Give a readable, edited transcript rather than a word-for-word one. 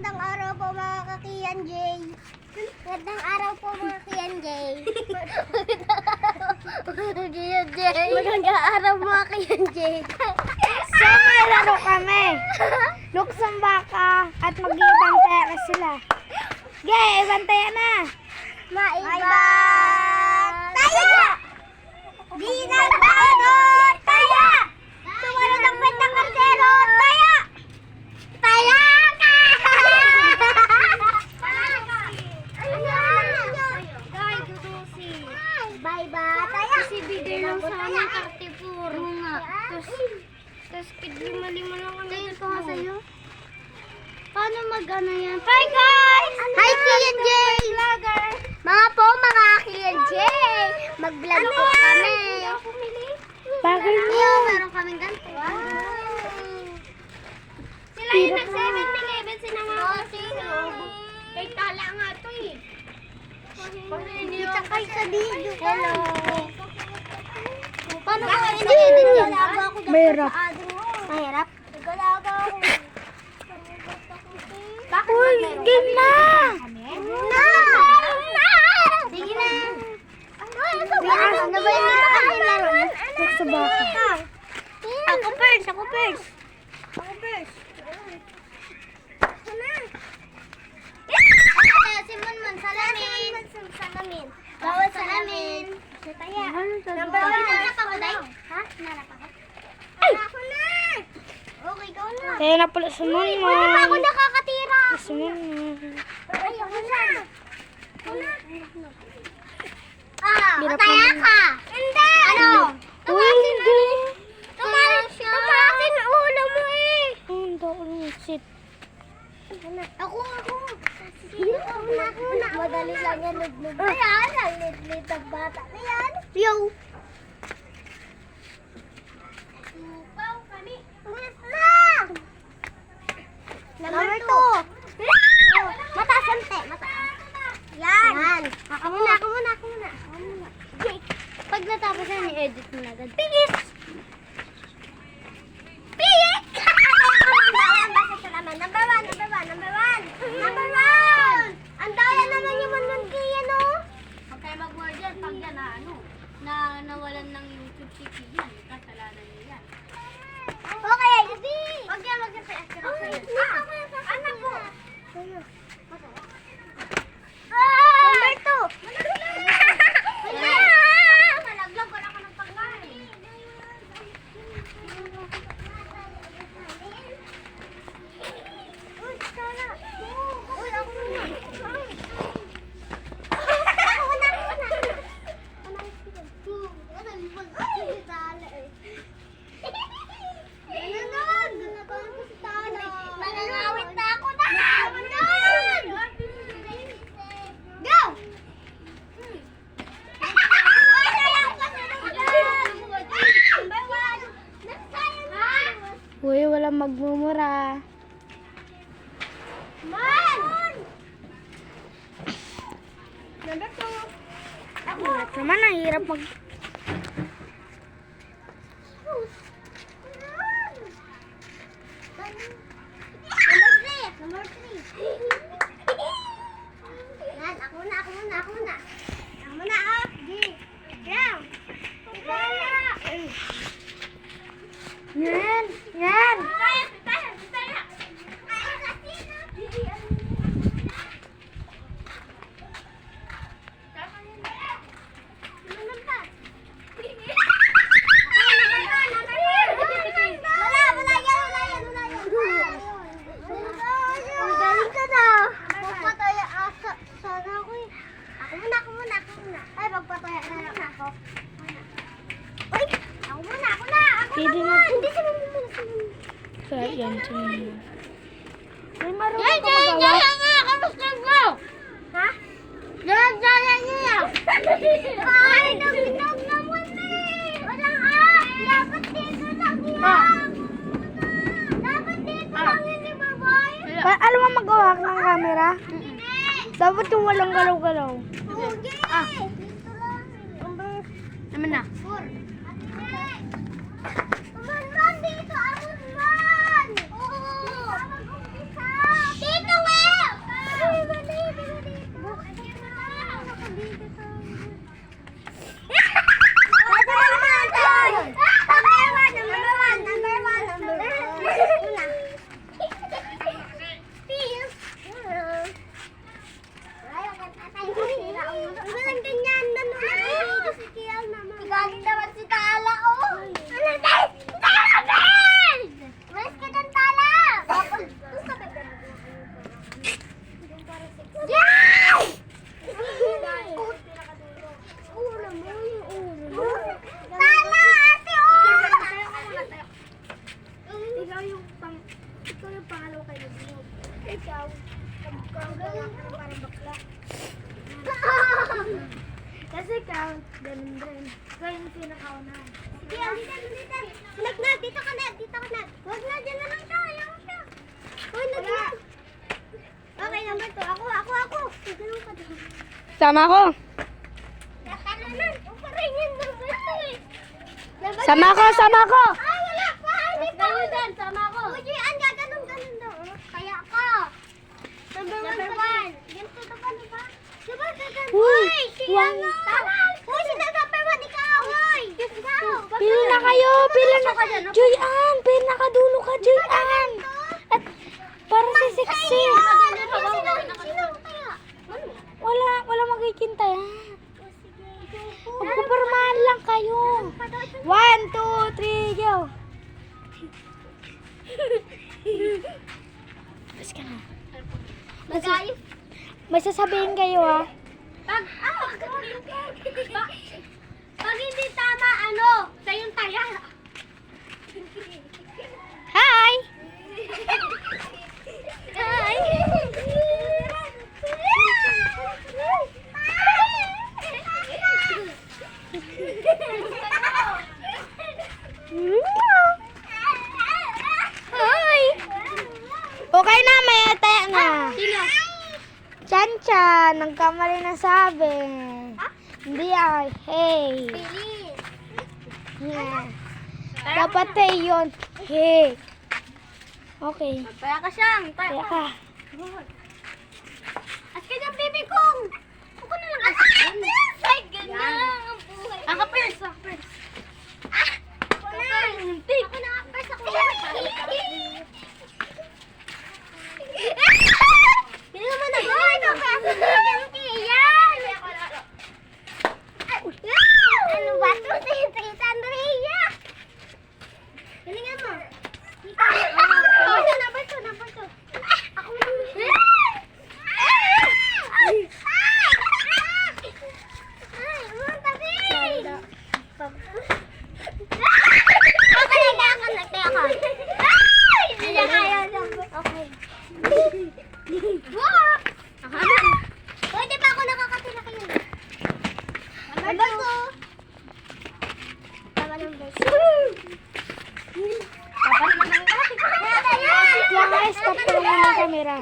Magandang araw po mga kakiyan Jay. Magandang araw po mga kakiyan Jay. Magandang araw mga kakiyan Jay. So, may laro kami. Luksong baka at mag-ibantaya sila. Gay, ibantaya na. Maiba! Taya! Di nagbado! Taya! Sumunod ang kwentang karsero! Taya! Taya ka! Bye-bye! Taya! Kasi bigay lang sa amin 34. Nga. Tapos lima-lima lang kami. Tingin ko nga sa'yo. Paano mag-ano yan? Bye guys! Hi, Kian Jay! Mga po, mga Kian Jay! Mag-vlog po kami. Bagay Iyo, meron kaming ganito. Sila yung nag-7-11 sinangaw. Kay tala nga to eh. Kita kayo sa video. Hello. Paano ko Bakit i-edit yan? Mahirap. Mahirap? Uy, game na! Na! Sige na. Ano ba yung laro niya? Lukso baka. Ako first. Ako first. Si Munmun, salamin. Bawal salamin. Taya. Number 1, nanap ako, Day. Ha? Nanap ako? Ako na! Okay, ikaw na. Kaya na pala sa Wala pa ako mama. nakakatira. Sa mama. Ay, ako na. Ah, Hirap mataya naman. ka. Hindi. Ano? Uy, hindi. Tumasin ulo mo eh. Hindi ako sit. Ako. Ako. Madali lang yan, nudnud. Ayan, ang lit-lit ang bata na yan. Yo. Upaw kami. Na! Number 2. Mataas ante. Yan. Ako muna. Pag natapos yan, i-edit mo na agad. Pigis! Pigis! Number one. Ang daya naman yung manuntiya, no? Huwag kayo mag-word yan. Pag yan na nawalan ng YouTube TV yan. Kasalanan niyo yan. Okay, hindi. Huwag yan. Anak mo. Number 2. Malaglag, wala ka ng pagkain. Uy, sana. Uy, ako muna. Manangawit na ako na! Go! Uy, walang magmumura. Man! Number 2. Hirap naman, ang hirap mag... Number 3. Yan, ako muna. Di. Yan. Yan! Ako muna. Ay, magpataya na lang ako. Uy, ako muna. Pwede na. Hindi si Mama. So, yan. Uy, marunong Jay, ka magawa. nga! Kamusta mo? Ha? Jaya niya! Ay, nabinog naman eh! Walang dapat dito lang yan! Dapat dito lang yan ni Baboy! Alam mo magawa ng camera? Dapat yung walang galaw-galaw. Huwag eh! Dito lang. Naman na. 4. Amunman dito! Amunman! Oo! Dito eh! ikaw. Pagkagawa ka ng parang bakla. Kasi ikaw, ganun din. Ikaw yung pinakaunahan. Sige, dito. Huwag na, dito ka na. Huwag na, dyan na lang tayo. Huwag na, Wala. dito. Okay, number 2. Ako. Ganun ka doon. Sama ko. Nakalanan. O parang yun number 2 eh. Sama ko. Ay, wala pa. Hindi pa. Sama ko. Uy, ang gaganon daw. Kaya ka. Number 1. Ganito na pa, diba? Diba, gaganon? Uy, si one. ano? Uy, si number 1, ikaw. Uy, ikaw. Pili na kayo. Joy-Ann, pinakadulo ka, Joy-Ann. At para si Sexy. Sino kaya? Wala magkikita yan. Magpupormahan lang kayo. 1, 2, 3, go. Bas ka na. Mag-ayos. May sasabihin kayo ha. Pag hindi tama, ano? Sayong taya. Hi! Ay! Hi! Okay na, may ate na. Chan-chan, nagkamali na sabi. Hindi ay, hey. Yeah. Dapat hey yun. Hey. Okay. Kaya ka siyang. Kaya ka. At kanya, baby kong. Ako na lang. Ay, ganyan. Ang buhay. Ako first. Ako na. Ako na first. Hindi naman na. Ay, ano ba ito? Tita Andrea. Galingan mo. Number 2. Ako Okay. Pwede pa ako nakakatila kayo. Number 2. Tama number 2. Lang, stop ko muna yung camera.